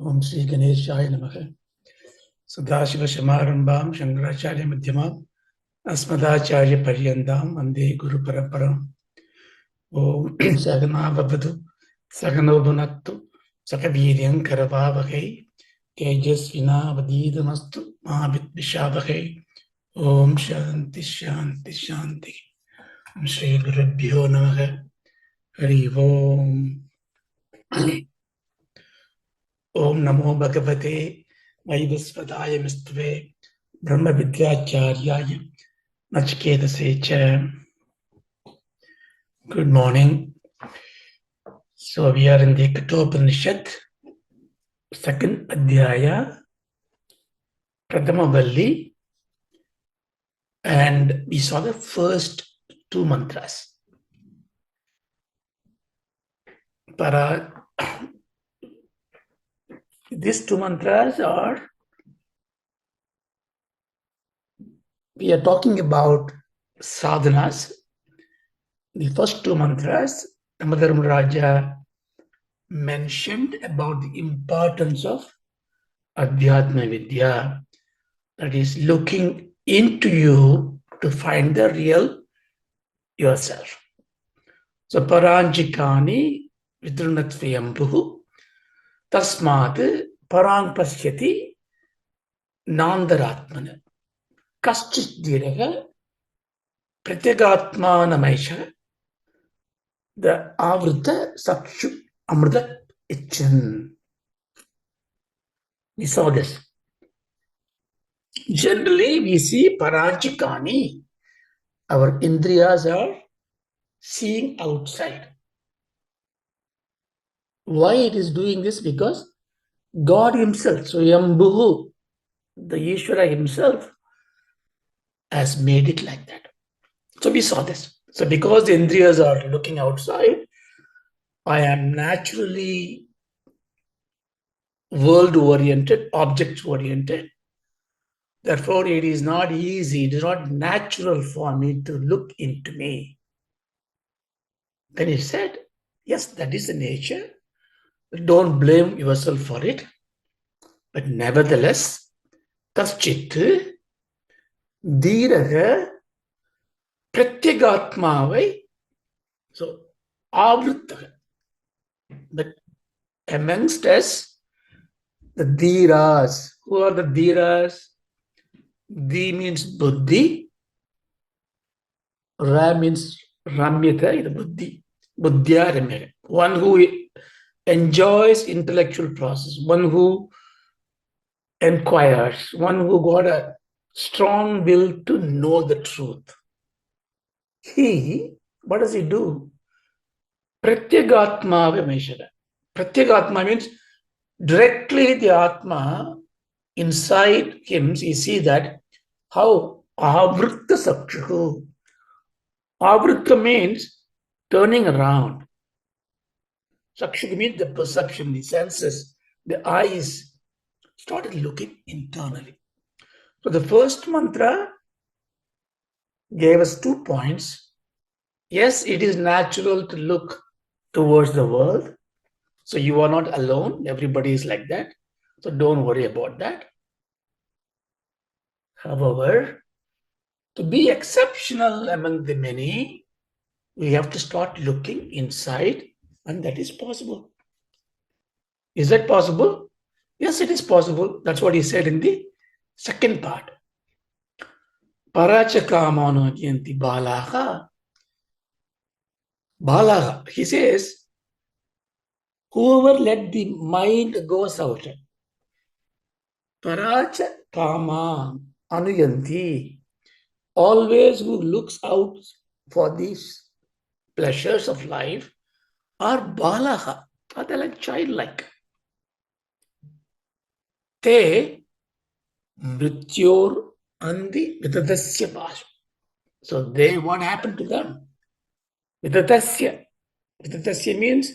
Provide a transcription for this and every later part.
Om Sri Ganeshaya Namaha. Sadashiva Samarambam Shankaracharya Madhyamam Asmadacharya Paryandam Vande Guru Paramparam. Om Sagana Bhavatu Sagano Bhunattu Sakaviryam Karavavakai Tejasvina Vadidamastu Mahavit Vishavakai. Om Shanti Shanti Shanti. Om Sri Gurubhyo Namaha. Hari Om. Om Namo Bhagavate Vaivasvadaya Mistve Brahma-Vidyācāryāya Nachiketasecha. Good morning. So we are in the Kathopanishad, second Adhyaya, Prathama Valli, and we saw the first two mantras. These two mantras we are talking about sadhanas. The first two mantras, Raja mentioned about the importance of Adhyatma Vidya, that is looking into you to find the real yourself. So Paranjikani Vidrunatvayambuhu Tasmat Parang Pasyati Nandaratmana Kaschit Diraga Pratyagatmanamaisha the Avrita Sakshu Amrita Ichan. We saw this. Generally, we see Paranjikani. Our Indriyas are seeing outside. Why it is doing this? Because God Himself, so Yambuhu, the Ishvara Himself, has made it like that. So we saw this. So because the Indriyas are looking outside, I am naturally world-oriented, object-oriented. Therefore, it is not easy, it is not natural for me to look into me. Then he said, yes, that is the nature. Don't blame yourself for it. But nevertheless, kaschit dhiraga pratyagatmavai, so avritta. But amongst us, the dhiras. Who are the dhiras? Dhi means buddhi. Ra means ramyata, the buddhi. Buddhya ramyata. One who enjoys intellectual process. One who inquires. One who got a strong will to know the truth. He, what does he do? Pratyagatma vimeshara. Pratyagatma means directly the Atma, inside him, you see that how avritta sakshu. Avritta means turning around. Sakshu means the perception, the senses, the eyes started looking internally. So the first mantra gave us 2 points. Yes, it is natural to look towards the world. So you are not alone. Everybody is like that. So don't worry about that. However, to be exceptional among the many, we have to start looking inside, and that is possible. Is that possible? Yes, it is possible. That's what he said in the second part. Parachakamano yanti balaha. Balaha. He says, whoever let the mind goes out. Paracha kama anuyanti. Always who looks out for these pleasures of life are balaha. Are they like childlike? Te mrityor andi vidadasya bhasha. So they, what happened to them? Vidadasya. Vidadasya means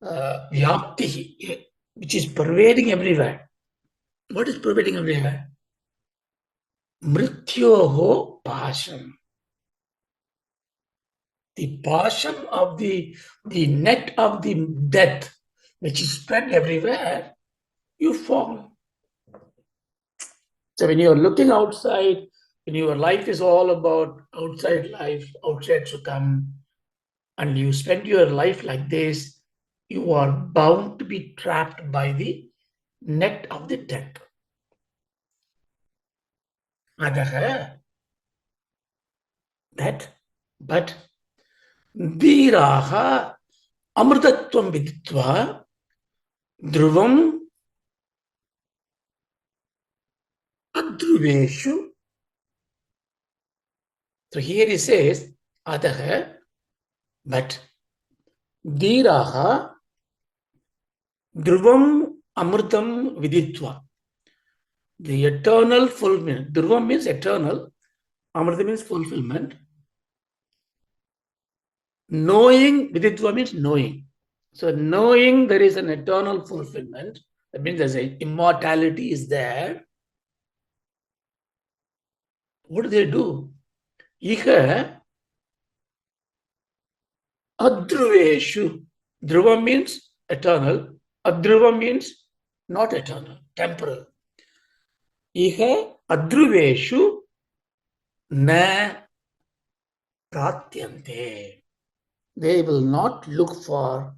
vyapti, which is pervading everywhere. What is pervading everywhere? Mrityoho bhasham. The bhasham of the net of the death, which is spread everywhere, you fall. So when you're looking outside, when your life is all about outside life, outside Sukam, and you spend your life like this, you are bound to be trapped by the net of the death. Adaha, that, but dhiraha amrtatvam viditva dhruvam adhruveshu. So here he says, adaha, but dhiraha dhruvam amritam viditva. The eternal fulfillment. Dhruvam means eternal. Amrita means fulfillment. Knowing, viditva means knowing. So knowing there is an eternal fulfillment, that means there's an immortality is there. What do? Iha adhruveshu. Dhruva means eternal. Adhruva means not eternal, temporal. Iha adhruveshu na pratyante. They will not look for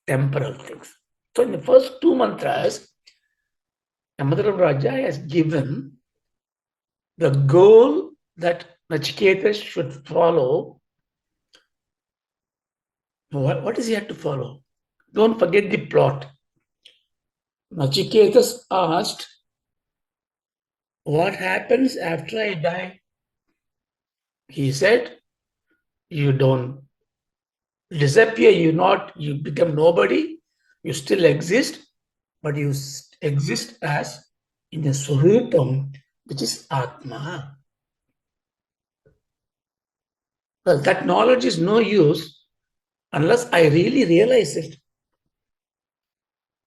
temporal things. So in the first two mantras, Adhyaya has given the goal that Nachiketas should follow. What does he have to follow? Don't forget the plot. Nachiketas asked, what happens after I die? He said, you don't disappear, you become nobody, you still exist, but you exist as in a Swarupam, which is Atma. Well, that knowledge is no use unless I really realize it.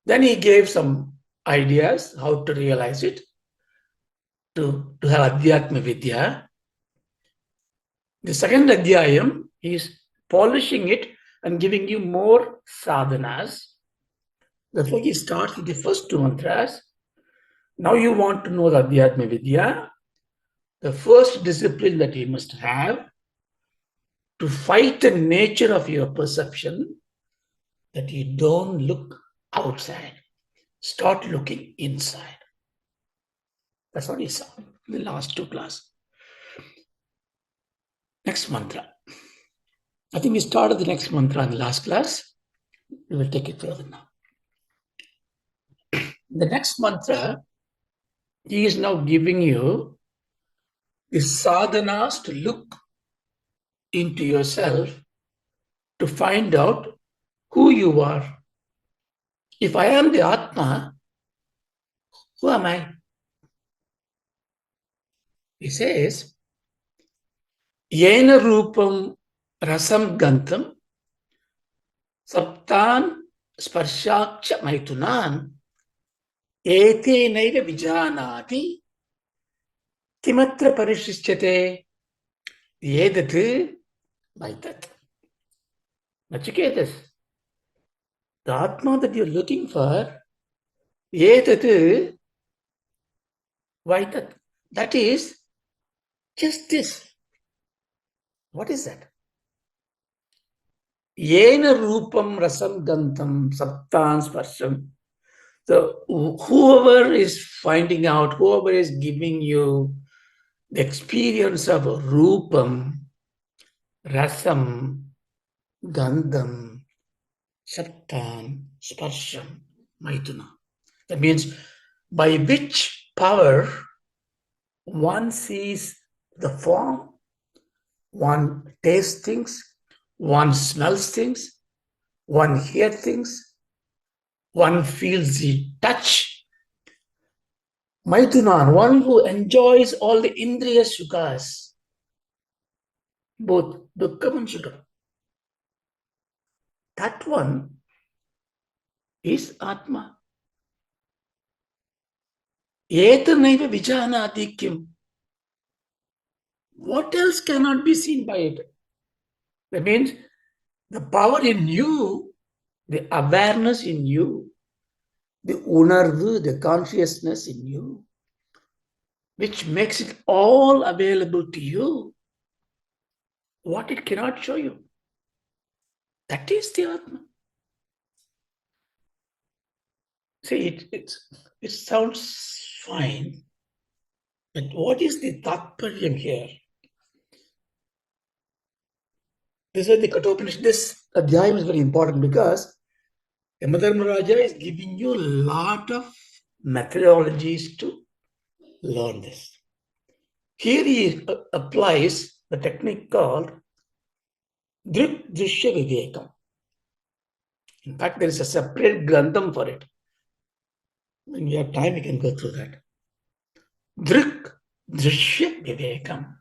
Then he gave some ideas how to realize it, to have Adhyatma Vidya. The second Adhyayam is polishing it and giving you more sadhanas. Therefore, he starts with the first two mantras. Now you want to know the Adhyatma Vidya. The first discipline that you must have to fight the nature of your perception, that you don't look outside. Start looking inside. That's what he saw in the last two classes. Next mantra. I think we started the next mantra in the last class. We will take it further now. The next mantra, he is now giving you the sadhanas to look into yourself to find out who you are. If I am the Atma, who am I? He says, Yena Rupam Rasam Gantam Saptan Sparshaksha Maitunan Ete Naiva Vijanati Kimatra Parishishyate Yedat Vaitat. Nachiketas, the Atma that you're looking for, Yedat Vaitat. That is just this. What is that? Yena Rupam Rasam Gantam Saptan Sparsham. So whoever is finding out, whoever is giving you the experience of Rupam, Rasam, Gandham, Saptan, Sparsham, Maituna. That means by which power one sees the form, one tastes things, one smells things, one hears things, one feels the touch. Maitunan, one who enjoys all the Indriya Sukhas, both Dukkam and Sukha. That one is Atma. Etanaiva Vijanati Kim. What else cannot be seen by it? That means the power in you, the awareness in you, the unarvu, the consciousness in you, which makes it all available to you, what it cannot show you. That is the Atma. See, it sounds fine, but what is the Tatparyam here? This is the Kathopanishad. This Adhyaya is very important because Yamadharmaraja is giving you a lot of methodologies to learn this. Here he applies the technique called Drik Drishya Vivekam. In fact, there is a separate grantham for it. When we have time, we can go through that. Drik Drishya Vivekam.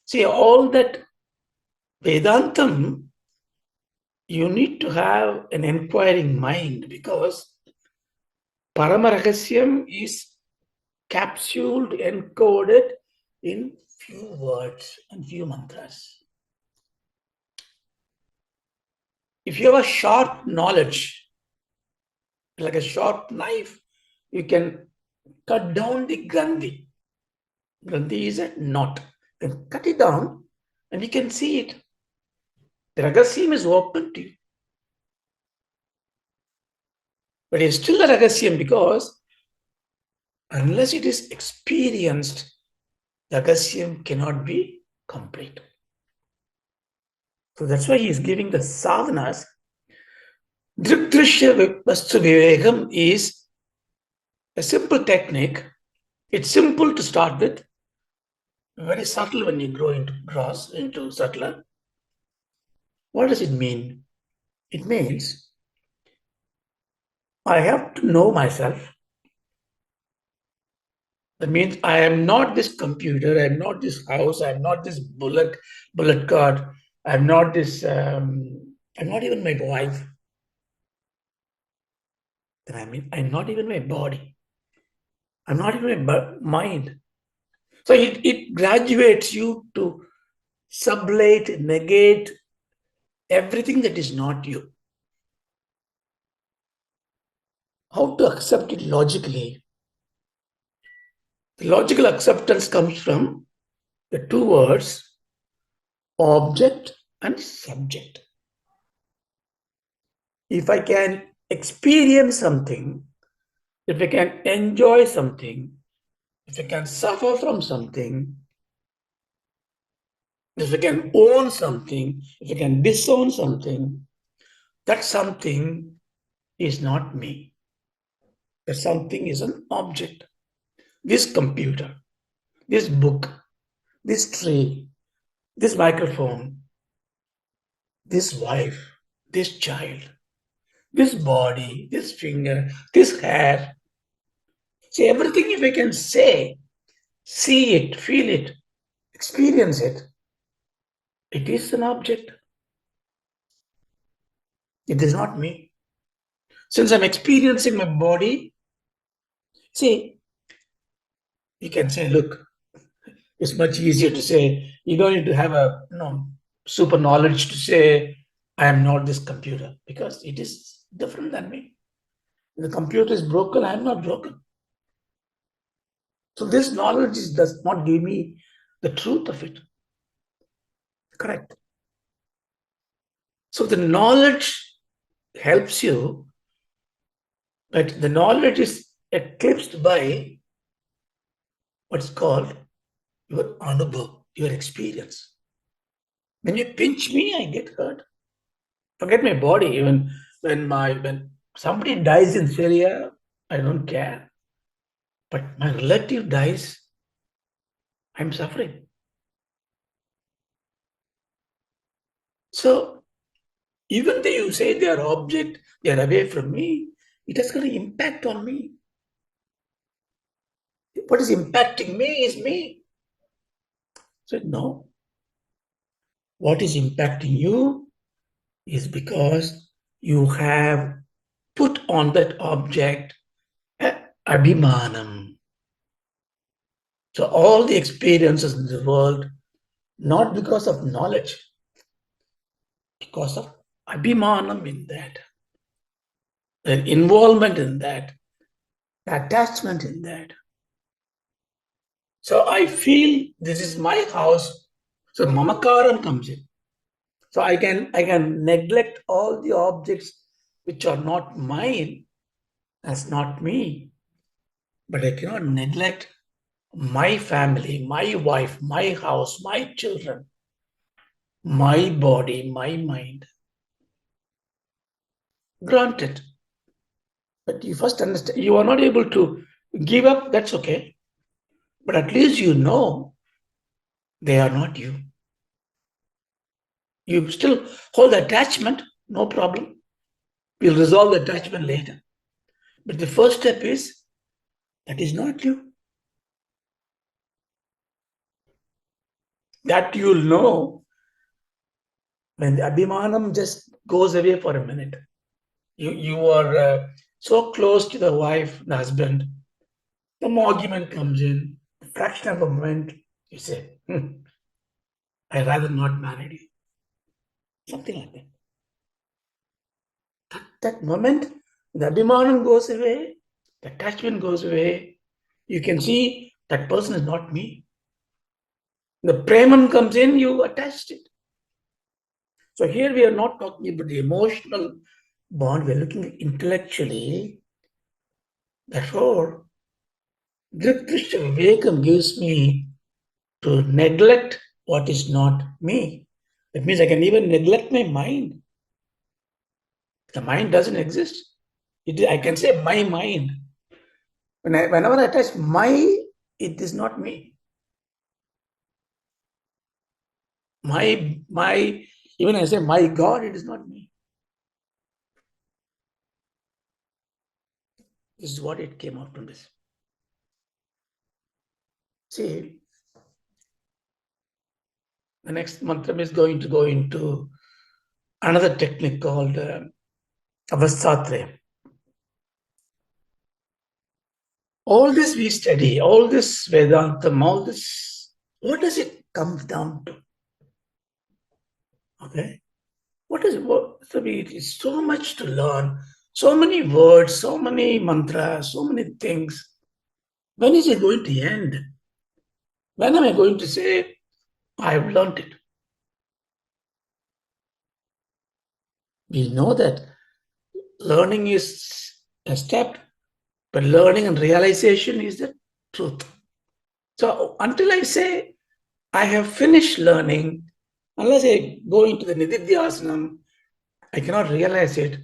See, all that Vedantam, you need to have an inquiring mind because Paramarahasya is capsuled, encoded in few words and few mantras. If you have a sharp knowledge, like a sharp knife, you can cut down the Gandhi. Gandhi is a knot. You can cut it down and you can see it. The Ragasyam is open to you. But it's still a Ragasyam because unless it is experienced, the Ragasyam cannot be complete. So that's why he is giving the sadhanas. Drikdrishya Vastu Vivekam is a simple technique. It's simple to start with, very subtle when you grows into subtler. What does it mean? It means I have to know myself. That means I am not this computer, I am not this house, I am not this bullet card, I am not this, I'm not even my wife. Then I'm not even my body. I'm not even my mind. So it graduates you to sublate, negate everything that is not you. How to accept it logically? The logical acceptance comes from the two words, object and subject. If I can experience something, if I can enjoy something, if I can suffer from something, if I can own something, if I can disown something, that something is not me. That something is an object. This computer, this book, this tree, this microphone, this wife, this child, this body, this finger, this hair. See, everything if I can say, see it, feel it, experience it, it is an object. It is not me. Since I'm experiencing my body, see, you can say, look, it's much easier to say, you don't need to have a super knowledge to say, I am not this computer, because it is different than me. If the computer is broken, I am not broken. So this knowledge does not give me the truth of it. Correct. So the knowledge helps you, but the knowledge is eclipsed by what's called your anubhav, your experience. When you pinch me, I get hurt. Forget my body. Even when somebody dies in Syria, I don't care. But my relative dies, I'm suffering. So even though you say they are object, they are away from me, it has got an impact on me. What is impacting me is me. So no. What is impacting you is because you have put on that object abhimanam. So all the experiences in the world, not because of knowledge, because of abhimanam in that. the involvement in that, the attachment in that. So I feel this is my house. So mamakaram comes in. So I can neglect all the objects which are not mine as not me, but I cannot neglect my family, my wife, my house, my children, my body, my mind. Granted, but you first understand you are not able to give up, that's okay. But at least you know they are not you. You still hold attachment, no problem. We'll resolve the attachment later. But the first step is that is not you. That you'll know when the abhimanam just goes away for a minute. You are so close to the wife, the husband, some argument comes in, a fraction of a moment, you say, I'd rather not marry you. Something like that. That moment, the abhimanam goes away, the attachment goes away. You can see that person is not me. The preman comes in, you attached it. So here we are not talking about the emotional bond, we are looking intellectually. Therefore, Drishta Vivekam gives me to neglect what is not me. That means I can even neglect my mind. The mind doesn't exist. I can say my mind. Whenever I attach my, it is not me. Even I say my God, it is not me. This is what it came out from this. See, the next mantra is going to go into another technique called Avasthatraya. All this we study, all this Vedantam, all this, what does it come down to? Okay? So it is so much to learn, so many words, so many mantras, so many things. When is it going to end? When am I going to say, I have learned it? We know that learning is a step, but learning and realization is the truth. So until I say I have finished learning, unless I go into the Nididhyasanam, I cannot realize it.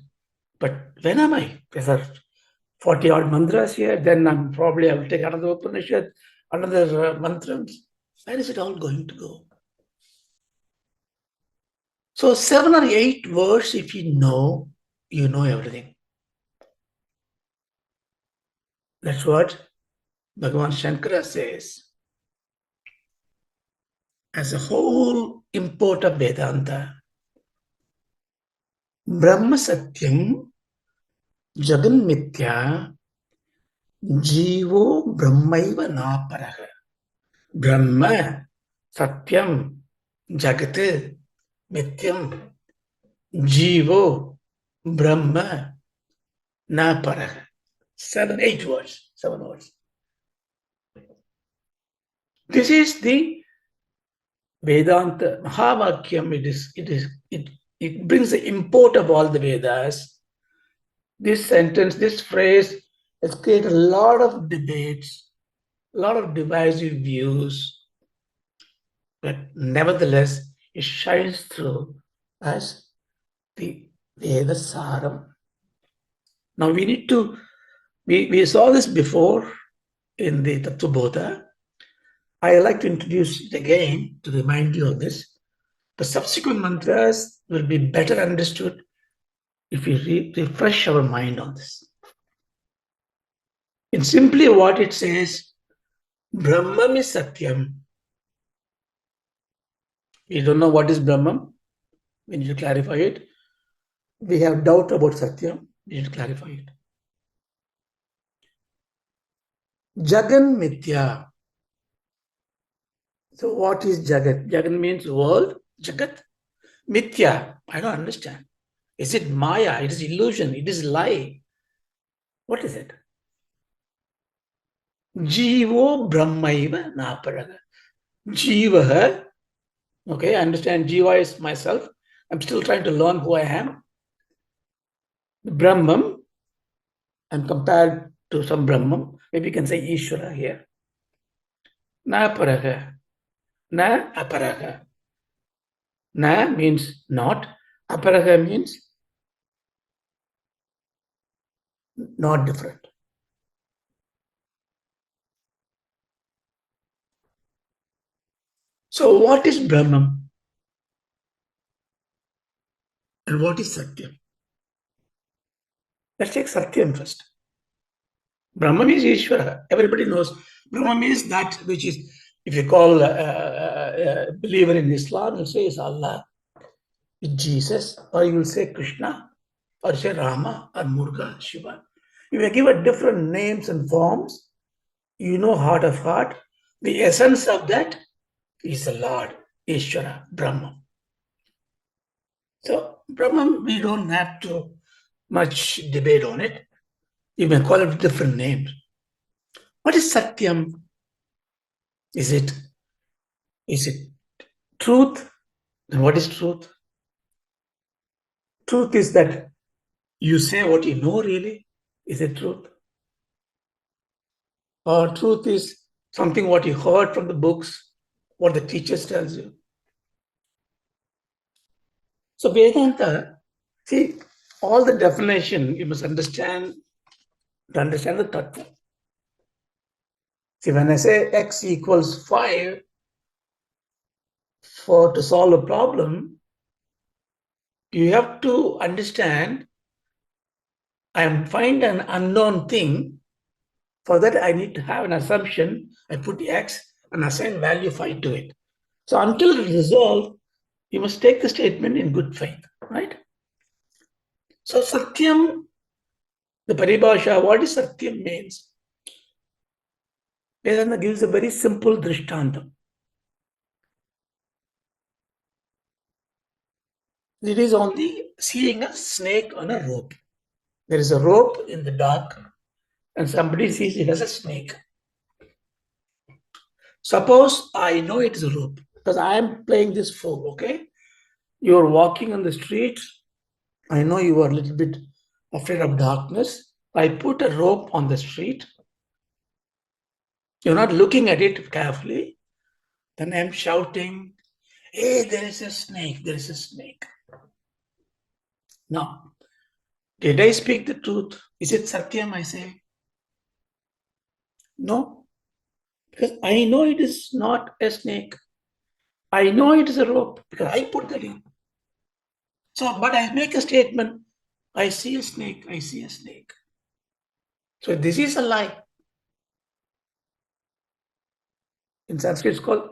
But when am I? There are 40 odd mantras here, then I will take another Upanishad, another mantras. Where is it all going to go? So 7 or 8 words, if you know everything. That's what Bhagavan Shankara says. As a whole import of Vedanta, Brahma-Satyam, Jagan-Mithyā, Jivo, Brahmaiva, nāparaḥ. Brahma, Satyam, Jagat, Mithyam, Jivo, Brahma, nāparaḥ. 7 words. This is the Vedanta Mahavakyam. It brings the import of all the Vedas. This sentence, this phrase has created a lot of debates, a lot of divisive views, but nevertheless, it shines through as the Veda Saram. Now we saw this before in the Tattvabodha. I like to introduce it again to remind you of this. The subsequent mantras will be better understood if we refresh our mind on this. In simply what it says, Brahman is Satyam. We don't know what is Brahman. We need to clarify it. We have doubt about Satyam. We need to clarify it. Jagan-Mithyā. So what is Jagat? Jagan means world. Jagat. Mithya. I don't understand. Is it Maya? It is illusion. It is lie. What is it? Jivo Brahmaiva nāparaḥ. Jiva, okay, I understand Jiva is myself. I'm still trying to learn who I am. Brahman, and compared to some Brahman, maybe you can say Ishvara here. Nāparaḥ. Na aparaḥ. Na means not. Aparaḥ means not different. So what is Brahman? And what is Satyam? Let's take Satyam first. Brahman is Ishvara. Everybody knows. Brahman is that which is, if you call a believer in Islam, you'll say is Allah, is Jesus, or you will say Krishna, or say Rama, or Murga, Shiva. If you give it different names and forms, you know heart of heart, the essence of that is the Lord, Ishvara, Brahman. So Brahman, we don't have to much debate on it. You may call it different names. What is Satyam? Is it truth? And what is truth? Truth is that you say what you know, really. Is it truth? Or truth is something what you heard from the books, what the teachers tells you. So Vedanta, see, all the definition you must understand to understand the tattva. See, when I say x equals 5, to solve a problem, you have to understand I find an unknown thing. For that, I need to have an assumption. I put x and assign value 5 to it. So until it is resolved, you must take the statement in good faith, right? So Satyam, the paribhasha, what is Satyam means? Vedanta gives a very simple drishtantam. It is only seeing a snake on a rope. There is a rope in the dark and somebody sees it as a snake. Suppose I know it is a rope because I am playing this fool, okay? You are walking on the street. I know you are a little bit afraid of darkness. I put a rope on the street. You're not looking at it carefully. Then I'm shouting, hey, there is a snake, there is a snake. Now, did I speak the truth? Is it Satyam, I say? No, because I know it is not a snake. I know it is a rope because I put that in. So, but I make a statement, I see a snake, I see a snake. So this is a lie. In Sanskrit, it's called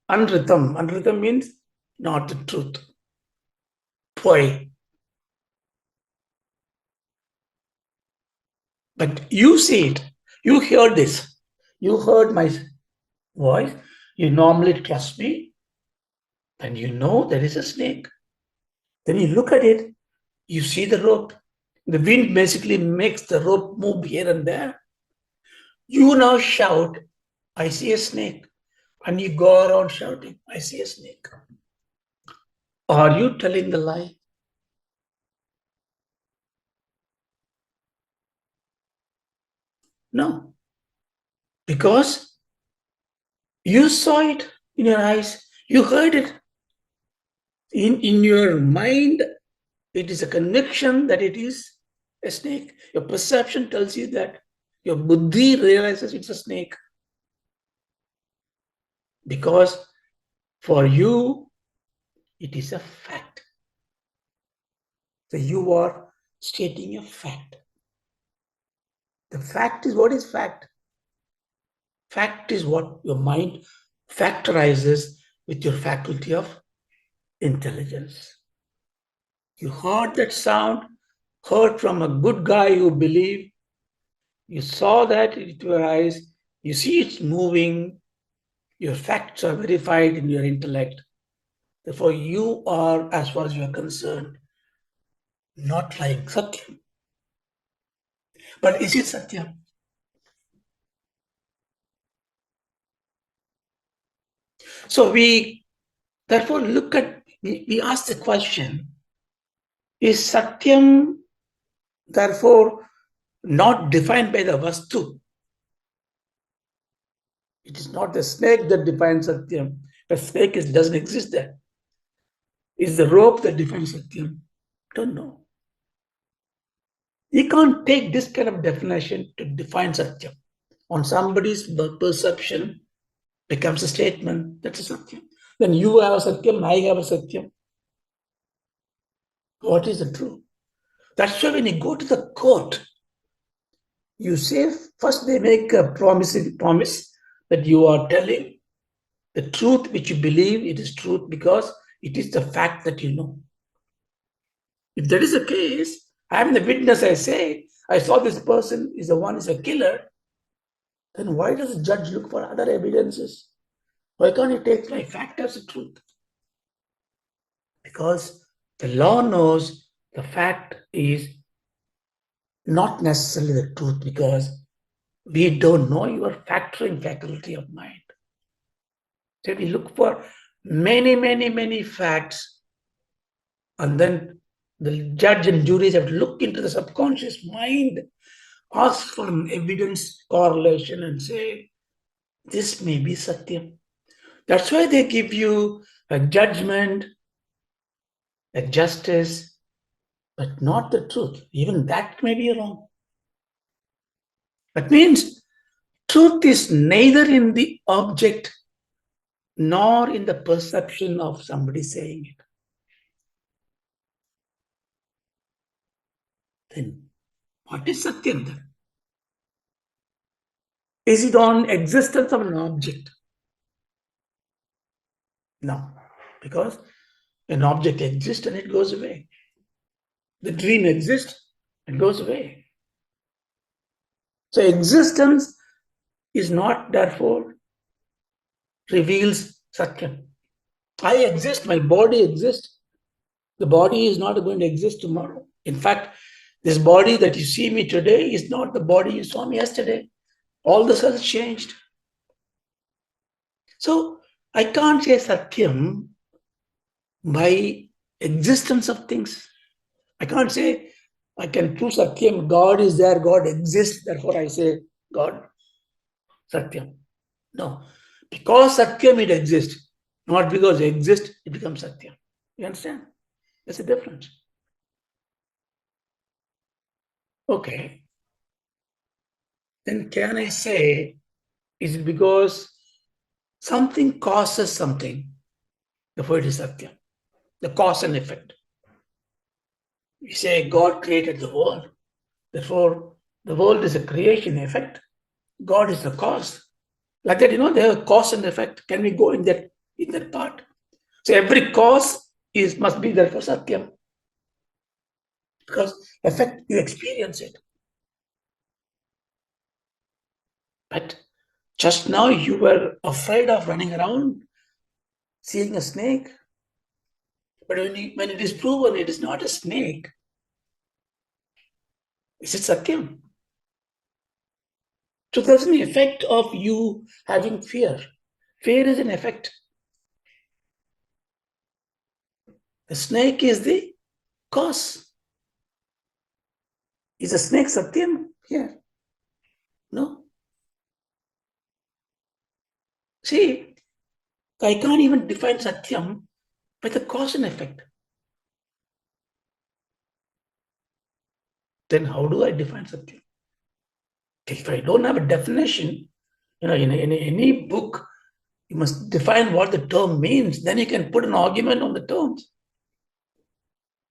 anritam. Anritam means not the truth. Poi. But you see it. You heard this. You heard my voice. You normally trust me. And you know there is a snake. Then you look at it. You see the rope. The wind basically makes the rope move here and there. You now shout, I see a snake. And you go around shouting, I see a snake. Are you telling the lie? No. Because you saw it in your eyes. You heard it. In your mind, it is a conviction that it is a snake. Your perception tells you that. Your buddhi realizes it's a snake. Because for you, it is a fact. So you are stating a fact. The fact is, what is fact? Fact is what your mind factorizes with your faculty of intelligence. You heard that sound, heard from a good guy who believed, you saw that with your eyes, you see it's moving, your facts are verified in your intellect. Therefore, you are, as far as you are concerned, not lying. Satyam. But is it Satyam? So we therefore we ask the question, is Satyam therefore not defined by the Vastu? It is not the snake that defines Satyam. The snake doesn't exist there. It's the rope that defines Satyam. Don't know. You can't take this kind of definition to define Satyam. On somebody's perception becomes a statement, that's a Satyam. Then you have a Satyam, I have a Satyam. What is the truth? That's why when you go to the court, you say, first they make a promise that you are telling the truth which you believe it is truth because it is the fact that you know. If that is the case, I am the witness, I say, I saw this person is a killer, then why does the judge look for other evidences? Why can't he take my fact as the truth? Because the law knows the fact is not necessarily the truth because we don't know your factoring faculty of mind. So we look for many facts, and then the judge and juries have to look into the subconscious mind, ask for an evidence correlation and say, this may be Satyam. That's why they give you a judgment, a justice, but not the truth. Even that may be wrong. That means truth is neither in the object nor in the perception of somebody saying it. Then what is Satyam then? Is it on existence of an object? No, because an object exists and it goes away. The dream exists and goes away. So existence is not therefore reveals Satyam. I exist, my body exists. The body is not going to exist tomorrow. In fact, this body that you see me today is not the body you saw me yesterday. All this has changed. So I can't say Satyam by existence of things. I can't say I can prove Satyam, God is there, God exists, therefore I say God, Satyam. No, because Satyam it exists, not because it exists, it becomes Satyam. You understand? There's a difference. Okay, then can I say, is it because something causes something, therefore it is Satyam? The cause and effect. We say God created the world, therefore the world is a creation effect. God is the cause. Like that, they have a cause and effect. Can we go in that part? So every cause must be there for Satyam. Because effect, you experience it. But just now you were afraid of running around, seeing a snake. But when it is proven it is not a snake, is it Satyam? So there's an effect of you having fear. Fear is an effect. The snake is the cause. Is a snake Satyam here? No. See, I can't even define Satyam by the cause and effect. Then how do I define Satyam? If I don't have a definition, in any book, you must define what the term means. Then you can put an argument on the terms.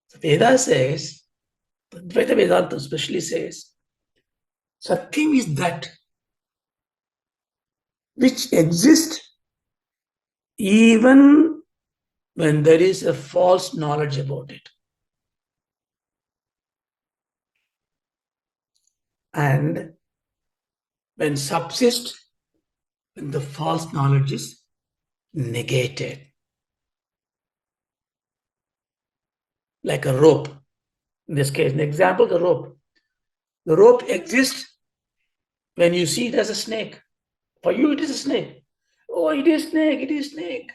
So Veda says, Advaita Vedanta especially says, Satyam is that which exists even when there is a false knowledge about it. And when subsists, when the false knowledge is negated. Like a rope. In this case, an example, the rope. The rope exists when you see it as a snake. For you, it is a snake. Oh, it is snake, it is snake.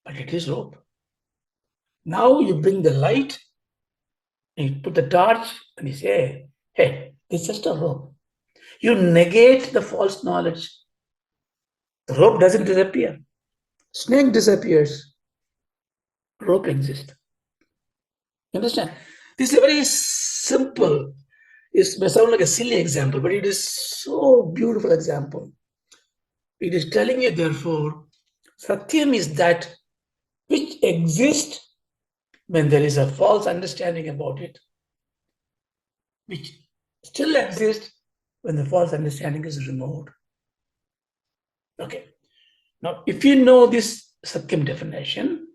But it is rope. Now you bring the light, and you put the torch, and you say, hey, it's just a rope. You negate the false knowledge. The rope doesn't disappear. Snake disappears. Rope exists. You understand? This is a very simple, it may sound like a silly example, but it is so beautiful example. It is telling you, therefore, Satyam is that which exists when there is a false understanding about it, which still exists when the false understanding is removed. Okay. Now, if you know this Satyam definition,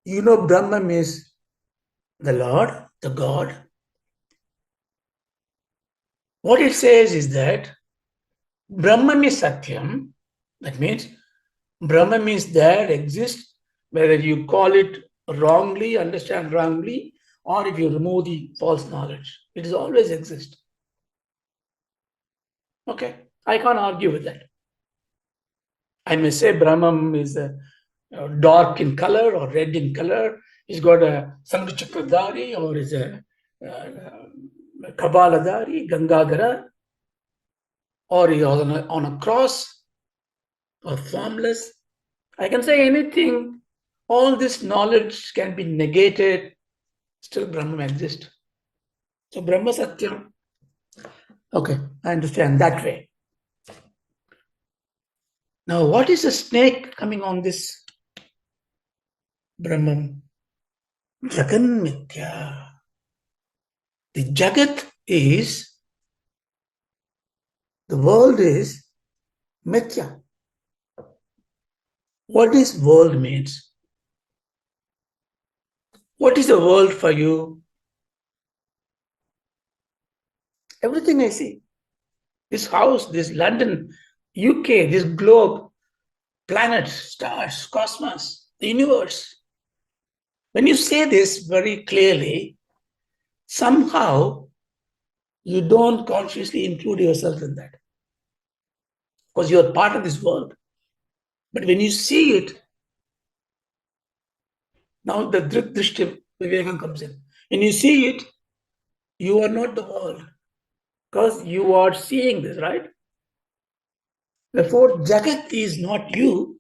you know Brahma means the Lord, the God. What it says is that Brahma means Satyam. That means Brahma means there exists, whether you call it wrongly, understand wrongly, or if you remove the false knowledge. It is always exist. Okay, I can't argue with that. I may say Brahman is dark in color or red in color. He's got a Sangchakradhari or is a Kabaladhari, Gangagara, or he is on a cross or formless. I can say anything. All this knowledge can be negated. Still Brahman exists. So Brahma-Satyam. Okay, I understand that way. Now, what is a snake coming on this Brahman? Jagan-Mithyā. The Jagat is, the world is Mithya. What does world means? What is the world for you? Everything I see. This house, this London, UK, this globe, planets, stars, cosmos, the universe. When you say this very clearly, somehow you don't consciously include yourself in that because you are part of this world. But when you see it, now the Drishti Vivekam comes in. When you see it, you are not the world because you are seeing this, right? Therefore, Jagat is not you.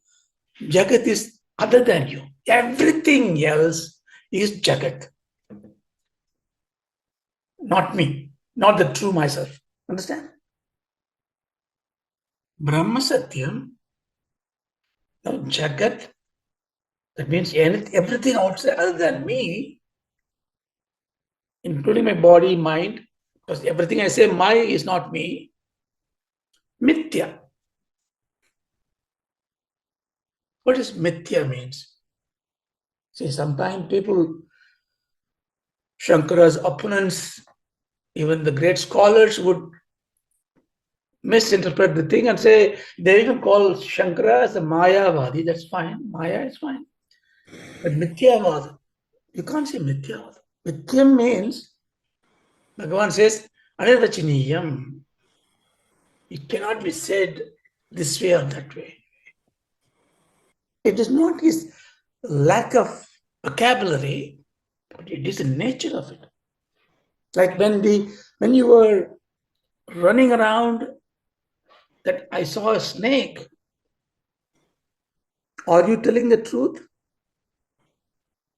Jagat is other than you. Everything else is Jagat. Not me, not the true myself. Understand? Brahma-Satyam, now Jagat, that means everything outside other than me, including my body, mind, because everything I say, my is not me. Mithya. What does Mithya means? See, sometimes people, Shankara's opponents, even the great scholars would misinterpret the thing and say, they even call Shankara as a Mayavadi. That's fine. Maya is fine. But Mithyavada, you can't say Mithyavada. Mithya means, Bhagavan says, Anirvachaniyam. It cannot be said this way or that way. It is not his lack of vocabulary, but it is the nature of it. Like when you were running around, that I saw a snake. Are you telling the truth?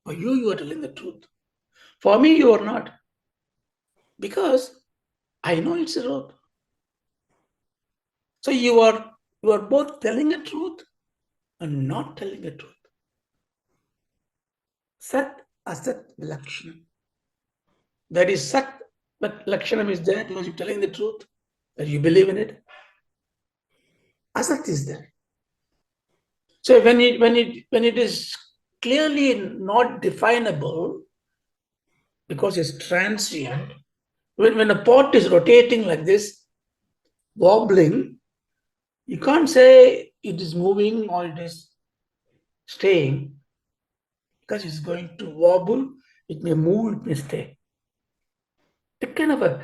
For you are telling the truth. For me, you are not. Because I know it's a rope. So you are both telling the truth and not telling the truth. Sat, Asat, Lakshanam. That is Sat, but Lakshanam is there because you're telling the truth, that you believe in it. Asat is there. So when it is clearly not definable, because it's transient, when a pot is rotating like this, wobbling, you can't say it is moving or it is staying, because it's going to wobble, it may move, it may stay. That kind of a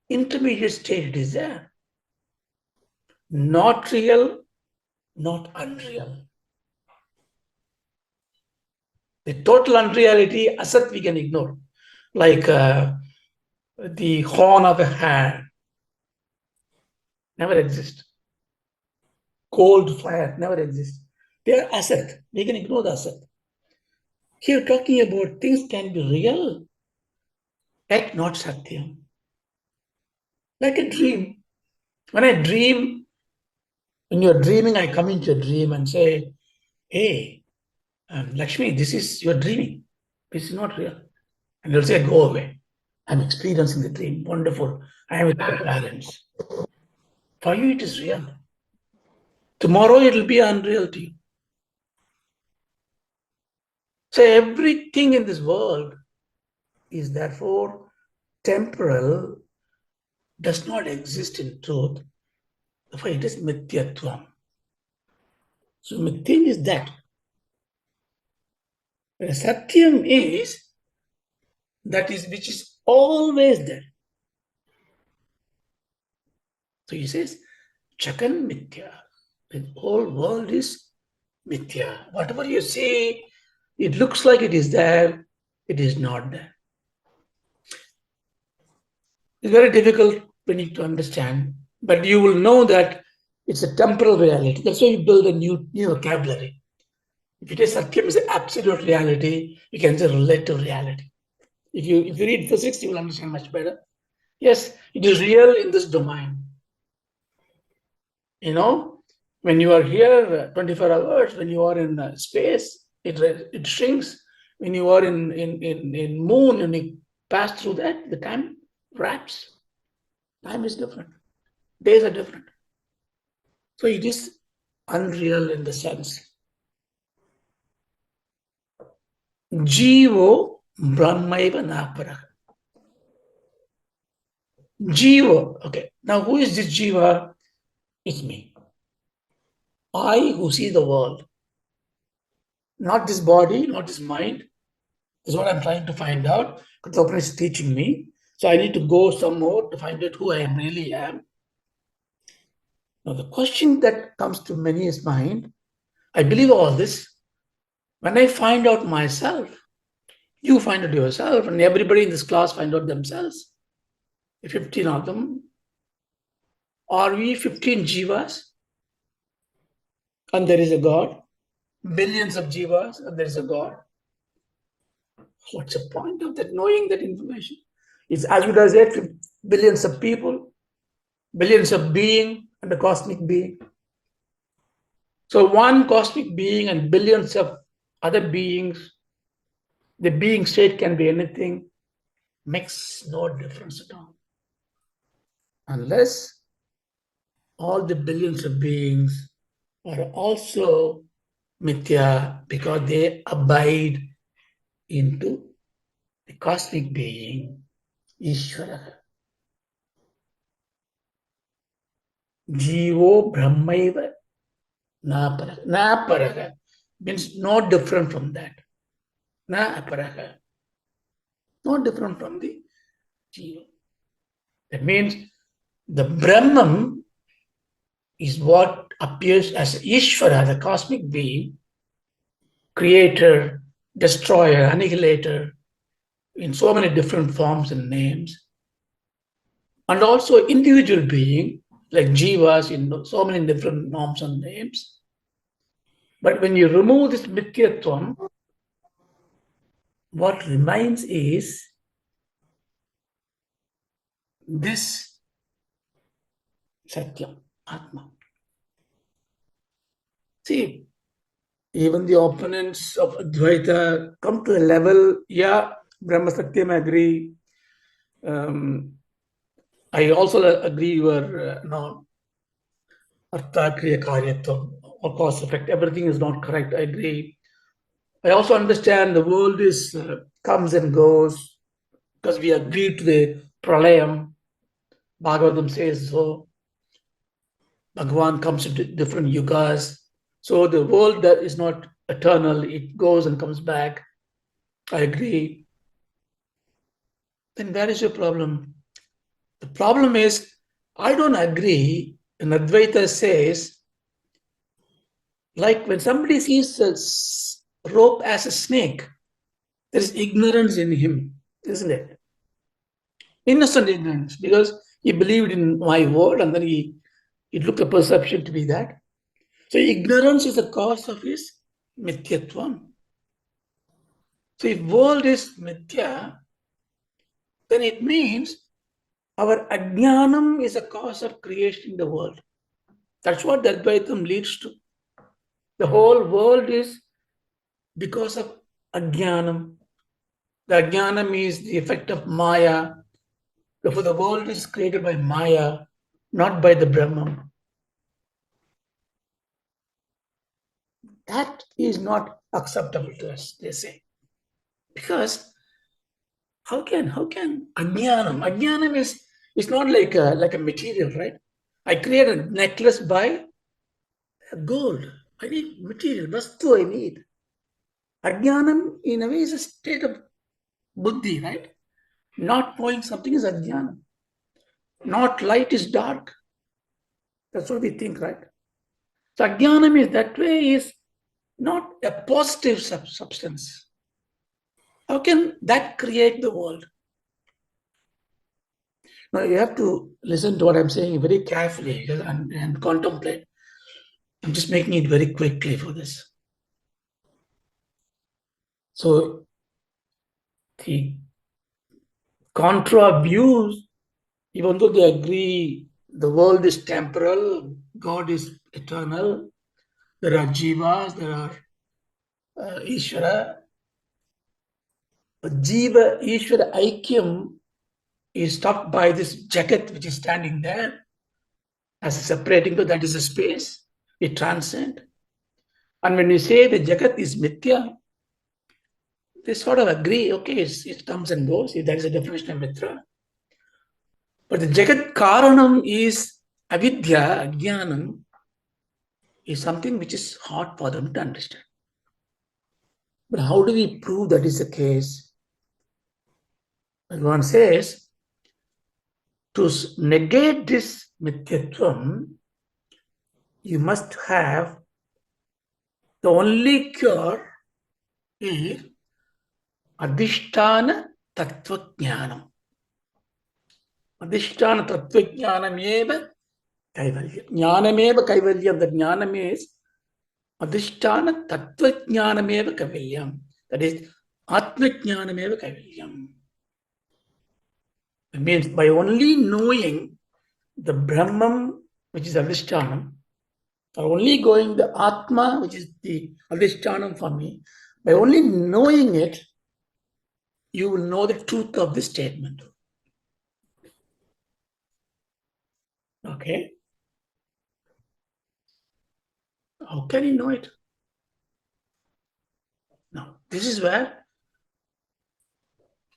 intermediate state is there. Not real, not unreal. The total unreality, asat, we can ignore. Like the horn of a hare never exists. Cold fire never exists. They are asat. We can ignore the asat. Here talking about things can be real, yet not satyam. Like a dream. When I dream, when you're dreaming, I come into a dream and say, hey, Lakshmi, this is your dreaming. This is not real. And you'll say, go away. I'm experiencing the dream. Wonderful. I am with my parents. For you, it is real. Tomorrow, it will be unreal to you. So everything in this world is therefore temporal, does not exist in truth. Therefore, it is mithyatvam. So mithya is that. Whereas satyam is that is which is always there. So he says, Jagan-Mithyā. The whole world is mithya. Whatever you see, it looks like it is there, it is not there. It's very difficult when you to understand, but you will know that it's a temporal reality. That's why you build a new vocabulary. If it is Satyam is absolute reality, you can say relative reality. If you read physics, you will understand much better. Yes, it is real in this domain. You know, when you are here 24 hours, when you are in space, it shrinks. When you are in moon, when you pass through that, the time wraps. Time is different. Days are different. So it is unreal in the sense. Jivo Brahmaiva nāparaḥ. Jivo. Okay. Now who is this Jiva? It's me. I who see the world. Not this body, not this mind. This is what I'm trying to find out. Kathopanishad is teaching me. So I need to go some more to find out who I really am. Now the question that comes to many's mind, I believe all this. When I find out myself, you find out yourself, and everybody in this class find out themselves. 15 of them. Are we 15 jivas? And there is a God. Billions of jivas, and there is a God. What's the point of that, knowing that information? It's as good as that, billions of people, billions of being, and a cosmic being. So one cosmic being and billions of other beings, the being state can be anything, makes no difference at all. Unless all the billions of beings are also mithya, because they abide into the cosmic being, Ishvara. Jivo Brahmaiva nāparaḥ. Nāparaḥ means not different from that. Nāparaḥ. Not different from the Jiva. That means the Brahman is what appears as Ishvara, the cosmic being, creator, destroyer, annihilator, in so many different forms and names. And also individual being, like jivas in so many different norms and names. But when you remove this mithyatvam, what remains is this Satyam, Atma. See, even the opponents of Advaita come to a level, yeah, Brahma-Satyam, I agree. I also agree your Artha, Kriya, Karyatvam, or cause effect. Everything is not correct. I agree. I also understand the world is comes and goes because we agree to the pralayam. Bhagavatam says so. Bhagavan comes into different yugas. So the world that is not eternal, it goes and comes back. I agree. then where is your problem? The problem is, I don't agree. And Advaita says, like when somebody sees a rope as a snake, there is ignorance in him, isn't it? Innocent ignorance, because he believed in my word and then he took a perception to be that. So ignorance is the cause of his mithyatvam. So if world is mithya, then it means our ajnanam is a cause of creation in the world. That's what the Advaitam leads to. The whole world is because of ajnanam. The ajnanam is the effect of maya. Therefore, the world is created by maya, not by the Brahman. That is not acceptable to us, they say. Because how can ajnanam? Ajnanam is not like a material, right? I create a necklace by gold. I need material, vastu I need. Ajnanam in a way is a state of buddhi, right? Not knowing something is ajnanam. Not light is dark. That's what we think, right? So ajnanam is that way is not a positive substance. How can that create the world? Now you have to listen to what I'm saying very carefully and contemplate. I'm just making it very quickly for this. So the contra views, even though they agree the world is temporal, God is eternal, there are jivas, there are Ishvara. Jiva Ishvara Aikyam is stopped by this Jagat which is standing there as a separating, but that is a space, it transcends. And when you say the Jagat is Mithya, they sort of agree, okay, it comes and goes, if that is a definition of Mithra. But the Jagat Karanam is Avidya, Ajnanam, is something which is hard for them to understand. But how do we prove that is the case? One says, to negate this Mithyatvam, you must have the only cure is Adhisthana Tattva Jnanam. Adhisthana Tattva Jnanameva Kaivalyam. Jnanameva Kaivalyam. The Jnanam is Adhisthana Tattva Jnanameva Kaivalyam. That is Atma Jnanameva Kaivalyam. It means by only knowing the Brahman, which is Adhishthanam, or only going the Atma, which is the Adhishthanam for me, by only knowing it, you will know the truth of this statement. Okay? How can you know it? Now, this is where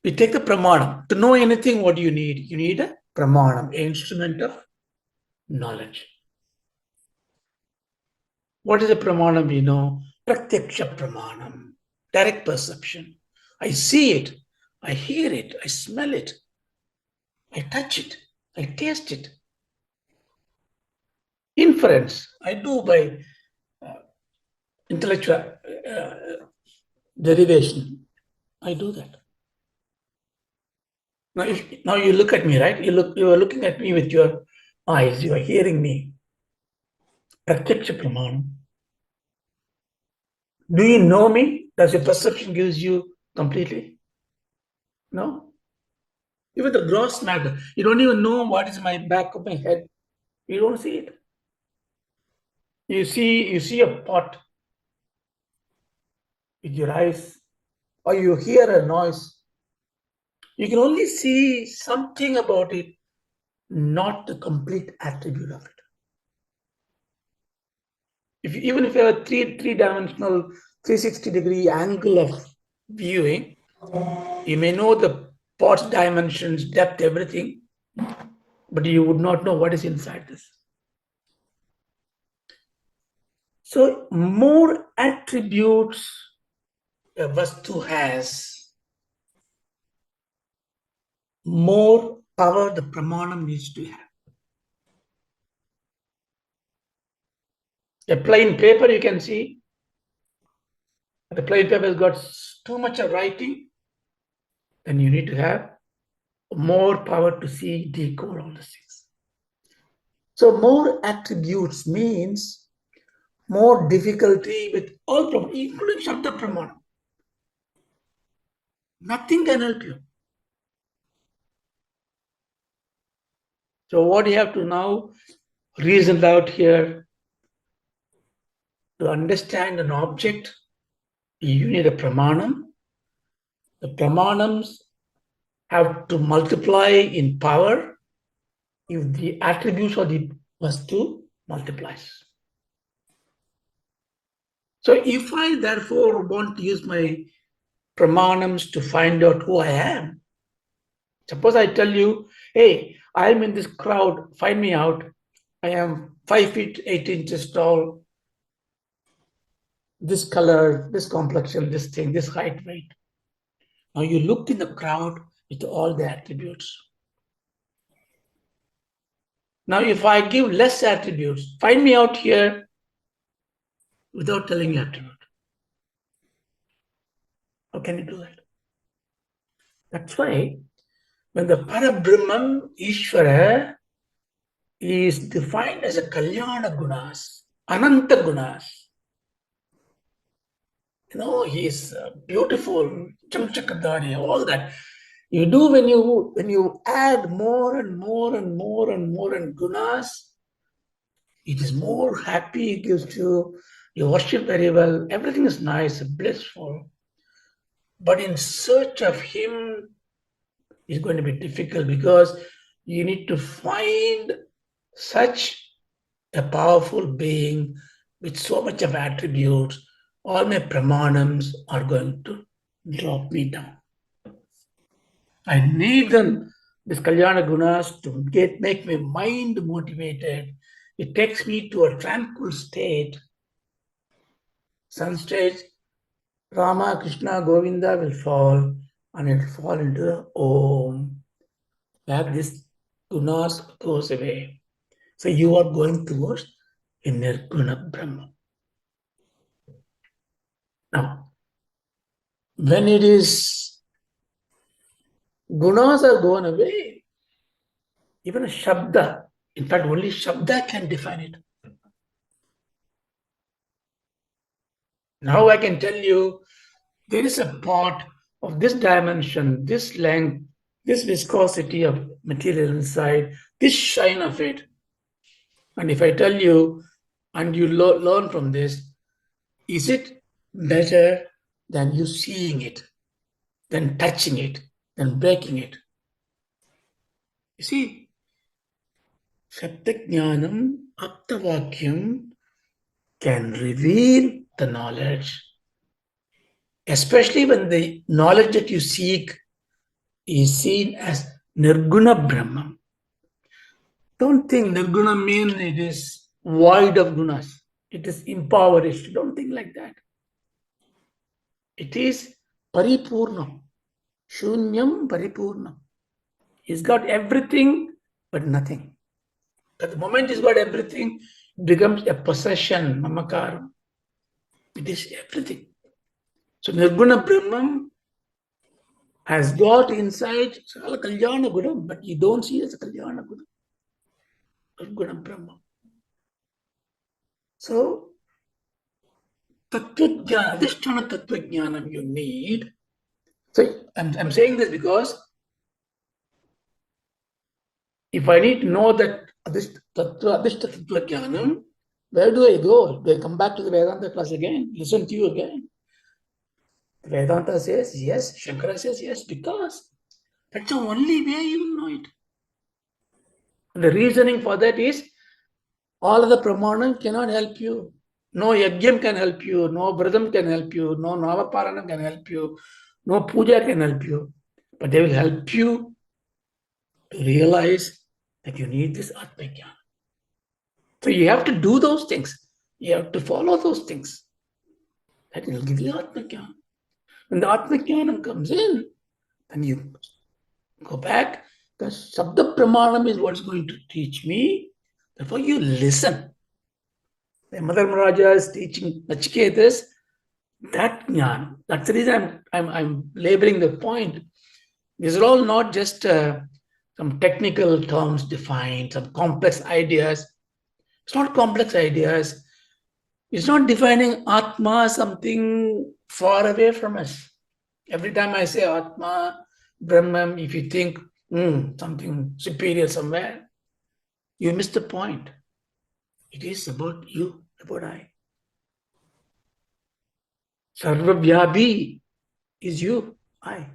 we take the pramanam. To know anything, what do you need? You need a pramanam, an instrument of knowledge. What is a pramanam we know? Pratyaksha pramanam, direct perception. I see it, I hear it, I smell it, I touch it, I taste it. Inference, I do by intellectual derivation. I do that. Now you look at me, right? You are looking at me with your eyes. You are hearing me. Pratyaksha pramanam. Do you know me? Does your perception gives you completely? No. Even the gross matter. You don't even know what is my back of my head. You don't see it. You see a pot with your eyes, or you hear a noise. You can only see something about it, not the complete attribute of it. Even if you have a three-dimensional 360-degree angle of viewing, you may know the pot's dimensions, depth, everything, but you would not know what is inside this. So more attributes a vastu has, more power the pramanam needs to have. A plain paper, you can see, the plain paper has got too much of writing, then you need to have more power to see, decode all the things. So more attributes means more difficulty with all problems, including Shabda Pramana. Nothing can help you. So what you have to now reason out here, to understand an object, you need a pramanam. The pramanams have to multiply in power if the attributes of the vastu multiplies. So if I therefore want to use my pramanams to find out who I am, suppose I tell you, hey, I am in this crowd, find me out. I am 5 feet 8 inches tall, this color, this complexion, this thing, this height, weight. Now you look in the crowd with all the attributes. Now if I give less attributes, find me out here without telling attribute. How can you do that? That's why when the Parabrahman, Ishvara, is defined as a Kalyana Gunas, Ananta Gunas, he is beautiful, Chamchakadari, all that. You do when you add more and more and more and more and gunas, it is more happy, it gives you worship very well, everything is nice, blissful. But in search of him is going to be difficult because you need to find such a powerful being with so much of attributes. All my pramanams are going to drop me down. I need them, these Kalyana Gunas, to make my mind motivated. It takes me to a tranquil state. Some stage, Rama, Krishna, Govinda will fall, and it will fall into Om. Where this Gunas goes away. So you are going towards a Nirguna Brahma. Now, when it is Gunas are gone away, even a Shabda, in fact, only Shabda can define it. Now I can tell you, there is a pot of this dimension, this length, this viscosity of material inside, this shine of it. And if I tell you, and you learn from this, is it better than you seeing it, than touching it, than breaking it? You see, Satyajnanam, Aptavakyam can reveal the knowledge, especially when the knowledge that you seek is seen as Nirguna Brahman. Don't think Nirguna means it is void of gunas. It is impoverished. Don't think like that. It is Paripurna. Shunyam Paripurna. He's got everything but nothing. At the moment he's got everything, it becomes a possession, Mamakara. It is everything. So Nirguna Brahman has got inside all Kalyana Guna, but you don't see it as a Kalyana Guna. Nirguna Brahman. So Tattvajnana, Adhisthana Tattvajnanam you need. So I'm saying this because if I need to know that Adhisthana Tattvajnanam, where do I go? Do I come back to the Vedanta class again? Listen to you again? Vedanta says yes, Shankara says yes, because that's the only way you know it. And the reasoning for that is all of the pramanam cannot help you. No yagyam can help you, no vradam can help you, no nāvaparanam can help you, no puja can help you. But they will help you to realize that you need this Atmajnana. So you have to do those things. You have to follow those things. That will give you Atmajnana. When the Atmajnana comes in, then you Go back, because Sabda Pramanam is what's going to teach me. Therefore, you listen. The Mother Maharaja is teaching Nachiketas that jnana. That's the reason I'm labeling the point. These are all not just some technical terms defined, some complex ideas. It's not complex ideas. It's not defining Atma as something far away from us. Every time I say Atma, Brahman, if you think something superior somewhere, you miss the point. It is about you, about I. Sarvabhyabhi is you, I.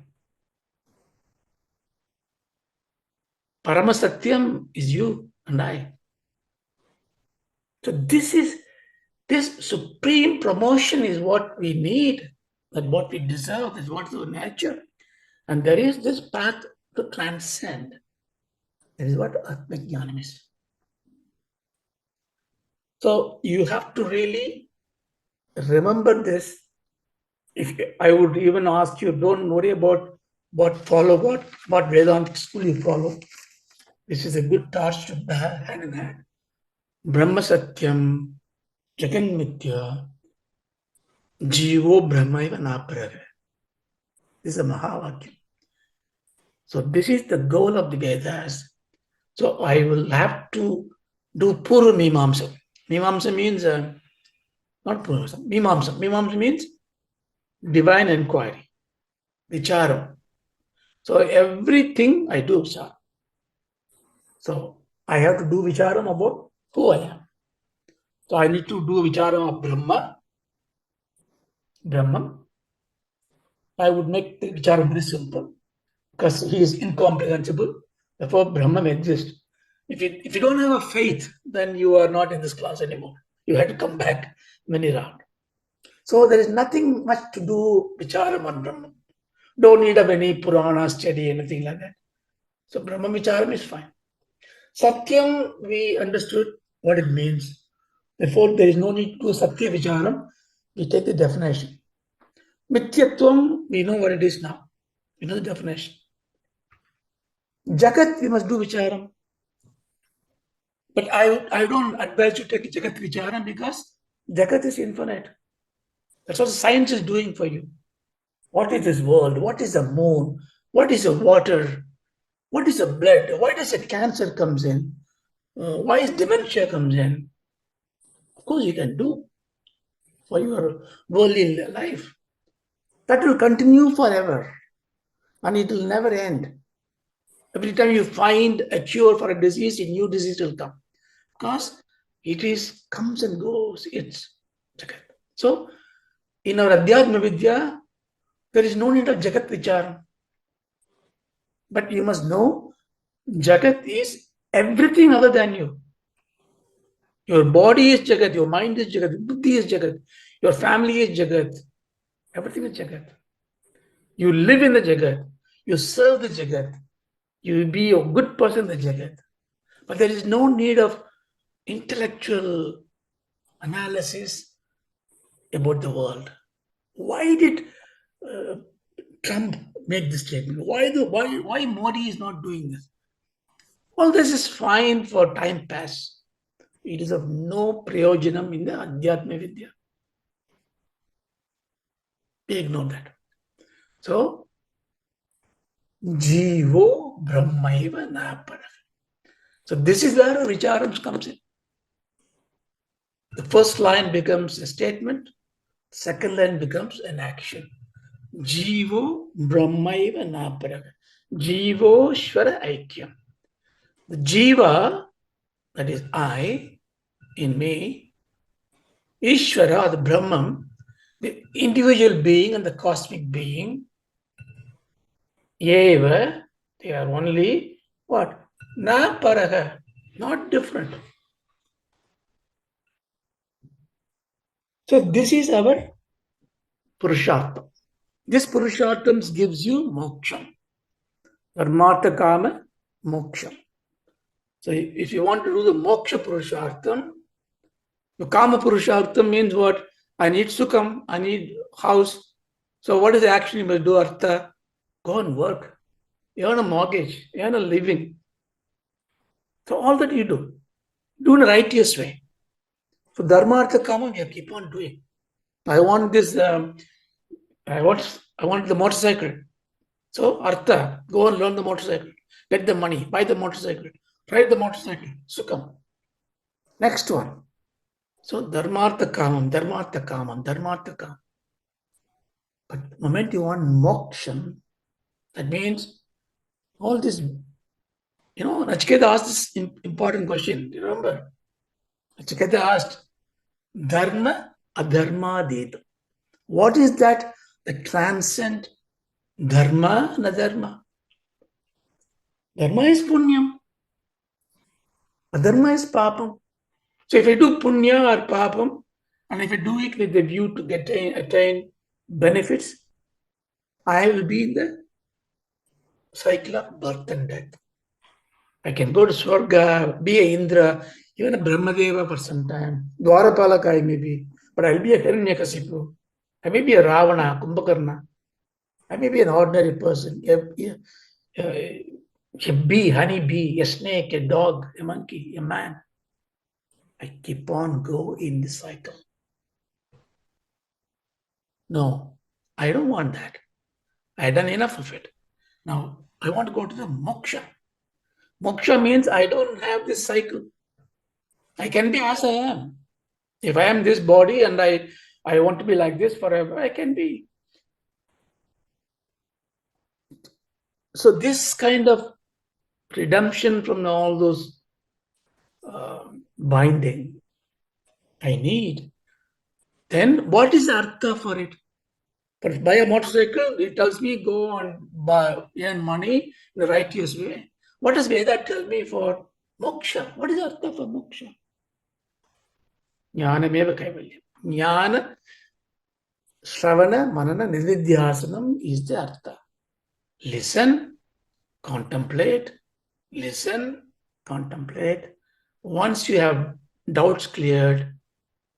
Brahma-Satyam is you and I. So this supreme promotion is what we need, that what we deserve, that's what's our nature. And there is this path to transcend. That is what Atma-Jnanam is. So you have to really remember this. If I would even ask you, don't worry about what Vedanta school you follow. This is a good torch to bear hand in hand. Brahma-Satyam, Jagan-Mithyā, Jivo, Brahmaiva, nāparaḥ. This is a Mahavakyam. So this is the goal of the Vedas. So I will have to do Purva Mimamsa. Mimamsa means, not Purva, Mimamsa. Mimamsa means divine inquiry, Vicharam. So everything I do Vicharam. So I have to do Vicharam about who I am. So I need to do Vicharam of Brahman. I would make the Vicharam very simple because he is incomprehensible. Therefore, Brahman exists. If you don't have a faith, then you are not in this class anymore. You have to come back many rounds. So there is nothing much to do Vicharam on Brahman. Don't need of any Purana study, anything like that. So Brahma Vicharam is fine. Satyam, we understood what it means. Therefore, there is no need to do Satya Vicharam. We take the definition. Mithyatvam, we know what it is now. We know the definition. Jagat, we must do Vicharam. But I don't advise you to take Jagat Vicharam because Jagat is infinite. That's what science is doing for you. What is this world? What is the moon? What is the water? What is the blood? Why does a cancer comes in? Why is dementia comes in? Of course, you can do for your worldly life. That will continue forever and it will never end. Every time you find a cure for a disease, a new disease will come because it is comes and goes. It's Jagat. So, in our Adhyatma Vidya, there is no need of Jagat Vicharam. But you must know Jagat is everything other than you. Your body is Jagat, your mind is Jagat, Buddhi is Jagat, your family is Jagat, everything is Jagat. You live in the Jagat, you serve the Jagat, you be a good person in the Jagat. But there is no need of intellectual analysis about the world. Why did Trump make this statement? Why Modi is not doing this? All this is fine for time pass. It is of no prayojanam in the Adhyatma Vidya. We ignore that. So, Jivo, Brahmaiva, nāparaḥ. So this is where Vicharam comes in. The first line becomes a statement, second line becomes an action. Jivo, Brahmaiva, nāparaḥ. Jivo, Shvara, Aikyam. The Jiva, that is I, in me, Ishvara, the Brahman, the individual being and the cosmic being, Eva, they are only what? Nāparaḥ, not different. So this is our Purushartham. This Purushartham gives you moksha. Dharmartha kama moksha. So if you want to do the moksha Purushartham, the kama Purushartham means what? I need sukham, I need house. So what is the action you must do, Artha? Go and work. you earn a mortgage, you earn a living. So all that you do in a righteous way. So dharma, artha, kama, we keep on doing. I want this. I want the motorcycle. So artha, go and learn the motorcycle. Get the money, buy the motorcycle, ride the motorcycle. Sukham. Next one. So dharmartha kamam, dharmartha kamam, dharmartha kamam. But the moment you want moksha, that means all this. Nachiketa asked this important question. Do you remember? Nachiketa asked, dharma adharma deta. What is that transcend dharma and adharma? Dharma is punyam. Adharma is papam. So if I do punya or papam, and if I do it with the view to attain benefits, I will be in the cycle of birth and death. I can go to Swarga, be a Indra, even a Brahmadeva for some time. Dwarapalaka I may be, but I'll be a Hiranyakasipu. I may be a Ravana, Kumbhakarna. I may be an ordinary person, a bee, honey bee, a snake, a dog, a monkey, a man. I keep on going in the cycle. No, I don't want that. I done enough of it. Now, I want to go to the moksha. Moksha means I don't have this cycle. I can be as I am. If I am this body and I want to be like this forever, I can be. So this kind of redemption from all those binding I need. Then what is the artha for it? But buy a motorcycle, it tells me go and earn money in the righteous way. What does Veda tell me for moksha? What is the artha for moksha? Jnanameva kaivalyam. Jnana, Shravana, Manana, Nididhyasanam is the artha. Listen, contemplate, listen, contemplate. Once you have doubts cleared,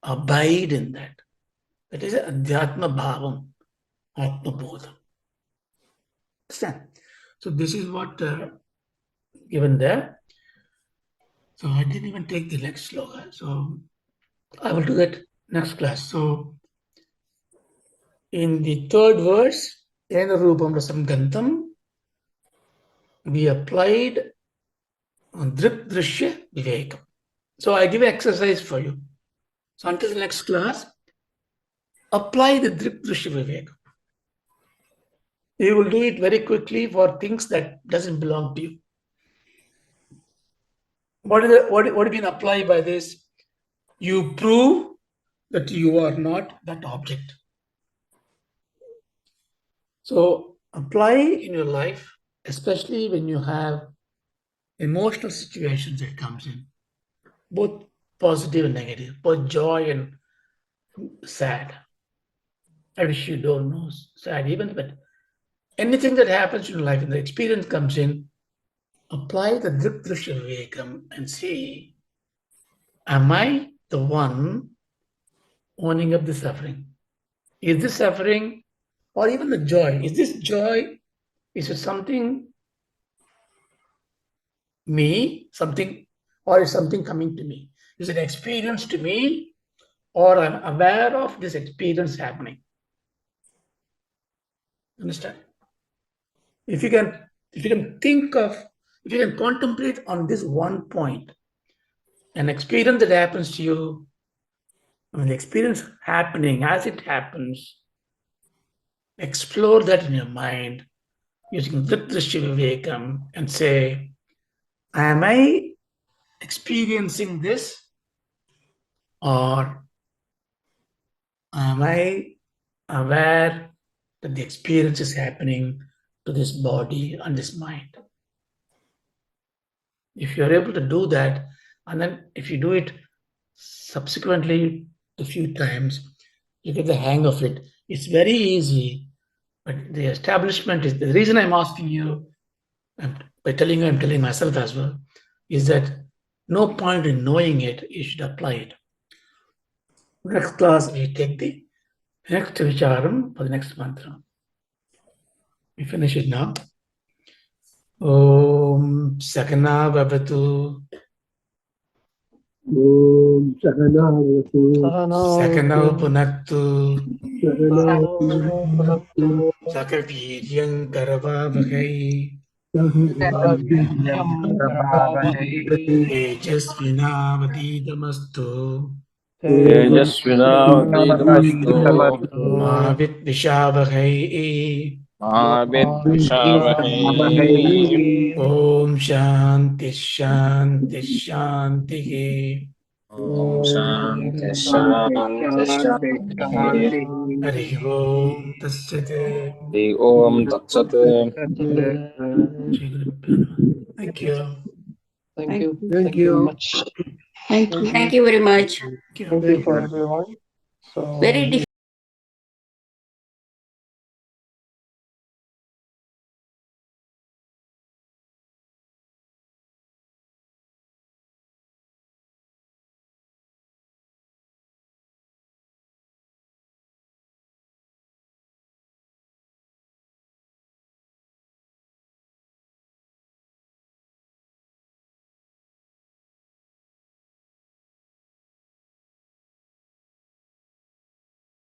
abide in that. That is Adhyatma Bhavam, Atma Bodham. Understand? So this is what given there. So I didn't even take the next sloka. So I will do that next class. So in the third verse, Ena Rupam Rasam Gantam, we applied Drik Drishya Vivekam. So I give an exercise for you. So until the next class, apply the Drik Drishya Vivekam. You will do it very quickly for things that doesn't belong to you. What do you mean apply by this? You prove that you are not that object. So apply in your life, especially when you have emotional situations that comes in, both positive and negative, both joy and sad. I wish you don't know sad even, but anything that happens in your life and the experience comes in, apply the Drik Drishya Vivekam and see, am I the one owning up the suffering? Is this suffering or even the joy? Is this joy? Is it something me, something, or is something coming to me? Is it an experience to me, or I'm aware of this experience happening? Understand? If you can think of, if you can contemplate on this one point, an experience that happens to you, the experience happening as it happens, explore that in your mind using Drishya Vivekam and say, am I experiencing this, or am I aware that the experience is happening to this body and this mind? If you're able to do that, and then if you do it subsequently a few times, you get the hang of it. It's very easy, but the establishment is the reason I'm asking you, by telling you, I'm telling myself as well, is that no point in knowing it, you should apply it. Next class, we take the next vicharam for the next mantra. We finish it now. Om Sakana Bhavatu. Om Sahanavatu. Sakanau Punattu. Sahanavatu. Sakaviryan Karavavahai. Tejasvinavadidamastu. तेजस्विनावतीतमस्तु Ma Vidvishavahai. महाविद्विषावहै। Om Shanti Shanti Shanti. ॐ शान्ति शान्ति शान्तिः। Hari Om Tatsat. Hari ओम तत्सत्। Thank you. Thank you. Thank Thank you very you. much. Thank you very much. Thank you for everyone. So Very